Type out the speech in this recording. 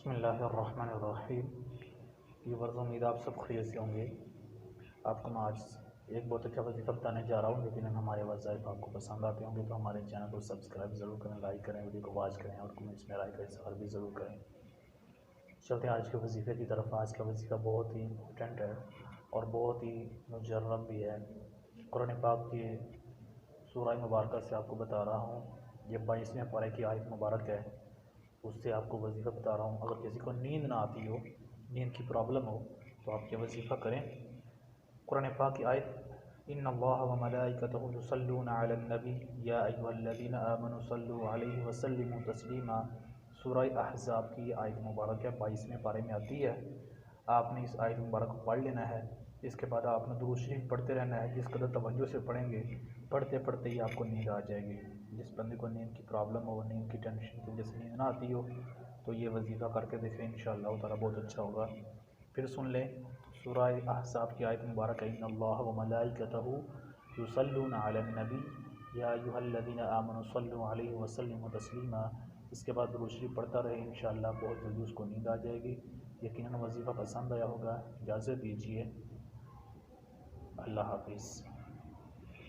بسم اللہ الرحمن الرحیم۔ یہ ورز امید آپ سب خیریت سے ہوں گے۔ آپ کو میں آج ایک بہت اچھا وظیفہ بتانے جا رہا ہوں، لیکن ہمارے وظائف آپ کو پسند آتے ہوں گے تو ہمارے چینل کو سبسکرائب ضرور کریں، لائک کریں، ویڈیو کو واچ کریں اور کمنٹس میں رائے کا اظہار بھی ضرور کریں۔ چلتے ہیں آج کے وظیفے کی طرف۔ آج کا وظیفہ بہت ہی امپورٹنٹ ہے اور بہت ہی مجرب بھی ہے۔ قرآن پاک کی سورہ مبارکہ سے آپ کو بتا رہا ہوں، یہ 22ویں پارے کی آیت مبارک ہے، اس سے آپ کو وظیفہ بتا رہا ہوں۔ اگر کسی کو نیند نہ آتی ہو، نیند کی پرابلم ہو، تو آپ یہ وظیفہ کریں۔ قرآن پاک کی آیت ان اللہ وملائکتہ یصلون علی النبی یا ایھا الذین آمنوا صلوا علیہ وسلموا تسلیما، سورہ احزاب کی یہ آیت مبارک ہے، 22ویں پارے میں آتی ہے۔ آپ نے اس آیت مبارک کو پڑھ لینا ہے، اس کے بعد آپ نے درود شریف پڑھتے رہنا ہے۔ جس قدر توجہ سے پڑھیں گے، پڑھتے پڑھتے ہی آپ کو نیند آ جائے گی۔ جس بندے کو نیند کی پرابلم ہو، نیند کی ٹینشن کی وجہ سے نیند نہ آتی ہو، تو یہ وظیفہ کر کے دیکھیں، انشاءاللہ تعالیٰ بہت اچھا ہوگا۔ پھر سن لیں سورہ احزاب کی آیت مبارک ہے ان اللہ وملائکتہ یصلون علی النبی یا ایھا الذین آمنوا صلوا علیہ وسلموا تسلیما۔ اس کے بعد درود شریف پڑھتا رہے، انشاءاللہ بہت جلدی اس کو نیند آ جائے گی۔ یقیناً وظیفہ پسند آیا ہوگا۔ اجازت دیجیے، اللہ حافظ۔